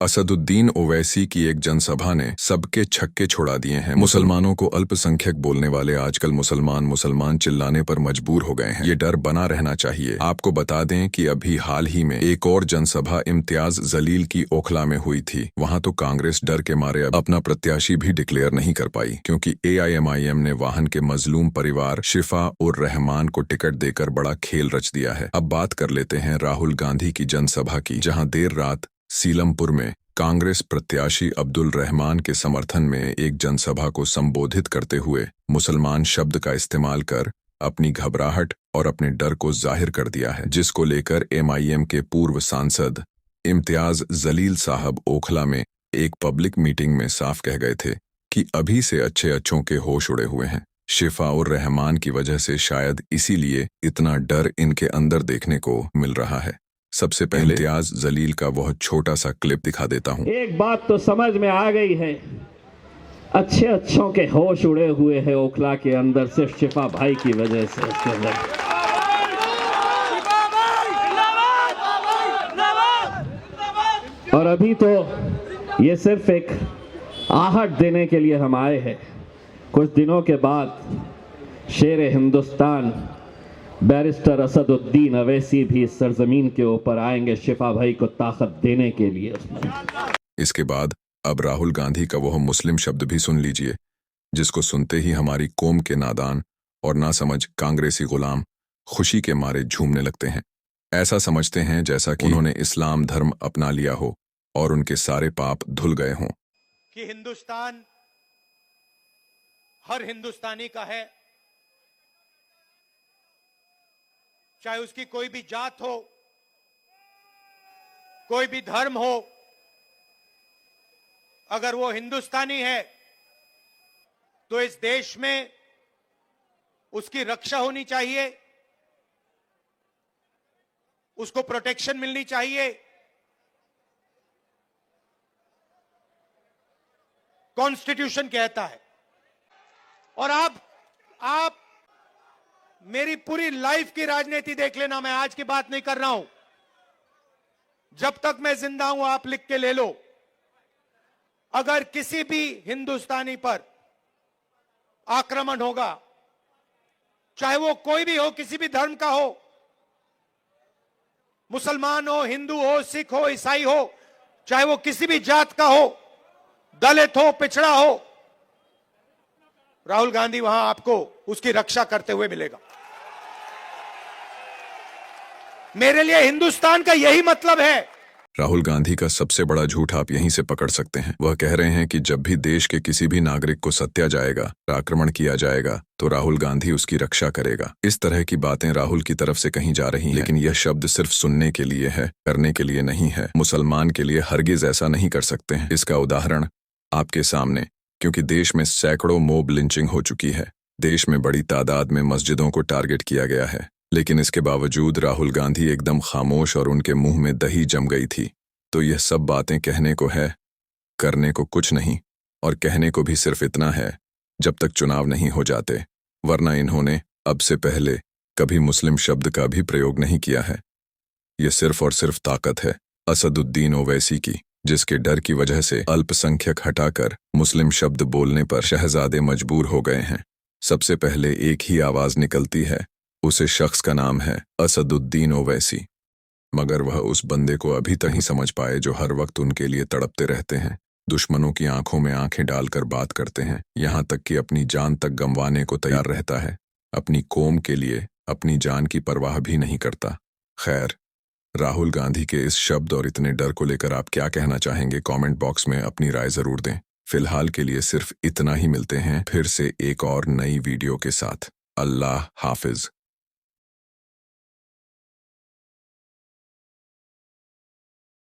असदुद्दीन ओवैसी की एक जनसभा ने सबके छक्के छोड़ा दिए हैं। मुसलमानों को अल्पसंख्यक बोलने वाले आजकल मुसलमान चिल्लाने पर मजबूर हो गए हैं। ये डर बना रहना चाहिए। आपको बता दें कि अभी हाल ही में एक और जनसभा इम्तियाज जलील की ओखला में हुई थी। वहां तो कांग्रेस डर के मारे अब अपना प्रत्याशी भी डिक्लेयर नहीं कर पाई, क्योंकि AIMIM ने वाहन के मजलूम परिवार शिफा उर रहमान को टिकट देकर बड़ा खेल रच दिया है। अब बात कर लेते हैं राहुल गांधी की जनसभा की, जहां देर रात सीलमपुर में कांग्रेस प्रत्याशी अब्दुल रहमान के समर्थन में एक जनसभा को संबोधित करते हुए मुसलमान शब्द का इस्तेमाल कर अपनी घबराहट और अपने डर को जाहिर कर दिया है, जिसको लेकर MIM के पूर्व सांसद इम्तियाज जलील साहब ओखला में एक पब्लिक मीटिंग में साफ कह गए थे कि अभी से अच्छों के होश उड़े हुए हैं। शिफा और रहमान की वजह से शायद इसीलिए इतना डर इनके अंदर देखने को मिल रहा है। सबसे पहले इम्तियाज जलील का वह छोटा सा क्लिप दिखा देता हूं। एक बात तो समझ में आ गई है, अच्छों के होश उड़े हुए हैं ओखला के अंदर, सिर्फ शिफा भाई की वजह से। इसके अंदर और अभी तो ये सिर्फ एक आहट देने के लिए हम आए हैं। कुछ दिनों के बाद शेर हिंदुस्तान बैरिस्टर असदुद्दीन ओवैसी भी इस सरजमीन के ऊपर आएंगे शिफा भाई को ताकत देने के लिए। इसके बाद अब राहुल गांधी का वह मुस्लिम शब्द भी सुन लीजिए, जिसको सुनते ही हमारी कौम के नादान और नासमझ कांग्रेसी गुलाम खुशी के मारे झूमने लगते हैं। ऐसा समझते हैं जैसा कि उन्होंने इस्लाम धर्म अपना लिया हो और उनके सारे पाप धुल गए हों। कि हिंदुस्तान हर हिंदुस्तानी का है, चाहे उसकी कोई भी जात हो, कोई भी धर्म हो, अगर वो हिंदुस्तानी है तो इस देश में उसकी रक्षा होनी चाहिए, उसको प्रोटेक्शन मिलनी चाहिए। कॉन्स्टिट्यूशन कहता है। और आप मेरी पूरी लाइफ की राजनीति देख लेना, मैं आज की बात नहीं कर रहा हूं। जब तक मैं जिंदा हूं, आप लिख के ले लो, अगर किसी भी हिंदुस्तानी पर आक्रमण होगा, चाहे वो कोई भी हो, किसी भी धर्म का हो, मुसलमान हो, हिंदू हो, सिख हो, ईसाई हो, चाहे वो किसी भी जात का हो, दलित हो, पिछड़ा हो, राहुल गांधी वहां आपको उसकी रक्षा करते हुए मिलेगा। मेरे लिए हिंदुस्तान का यही मतलब है। राहुल गांधी का सबसे बड़ा झूठ आप यहीं से पकड़ सकते हैं। वह कह रहे हैं कि जब भी देश के किसी भी नागरिक को सत्या जाएगा, आक्रमण किया जाएगा, तो राहुल गांधी उसकी रक्षा करेगा। इस तरह की बातें राहुल की तरफ से कहीं जा रही हैं, लेकिन यह शब्द सिर्फ सुनने के लिए है, करने के लिए नहीं है। मुसलमान के लिए हरगिज ऐसा नहीं कर सकते हैं। इसका उदाहरण आपके सामने, क्योंकि देश में सैकड़ों मॉब लिंचिंग हो चुकी है। देश में बड़ी तादाद में मस्जिदों को टारगेट किया गया है, लेकिन इसके बावजूद राहुल गांधी एकदम खामोश और उनके मुंह में दही जम गई थी। तो यह सब बातें कहने को है, करने को कुछ नहीं, और कहने को भी सिर्फ इतना है जब तक चुनाव नहीं हो जाते, वरना इन्होंने अब से पहले कभी मुस्लिम शब्द का भी प्रयोग नहीं किया है। यह सिर्फ और सिर्फ ताकत है असदुद्दीन ओवैसी की, जिसके डर की वजह से अल्पसंख्यक हटाकर मुस्लिम शब्द बोलने पर शहजादे मजबूर हो गए हैं। सबसे पहले एक ही आवाज निकलती है, उसे शख्स का नाम है असदुद्दीन ओवैसी, मगर वह उस बंदे को अभी तक नहीं समझ पाए जो हर वक्त उनके लिए तड़पते रहते हैं, दुश्मनों की आंखों में आंखें डालकर बात करते हैं, यहां तक कि अपनी जान तक गंवाने को तैयार रहता है। अपनी कौम के लिए अपनी जान की परवाह भी नहीं करता। खैर, राहुल गांधी के इस शब्द और इतने डर को लेकर आप क्या कहना चाहेंगे? कमेंट बॉक्स में अपनी राय जरूर दें। फिलहाल के लिए सिर्फ इतना ही, मिलते हैं फिर से एक और नई वीडियो के साथ। अल्लाह हाफिज।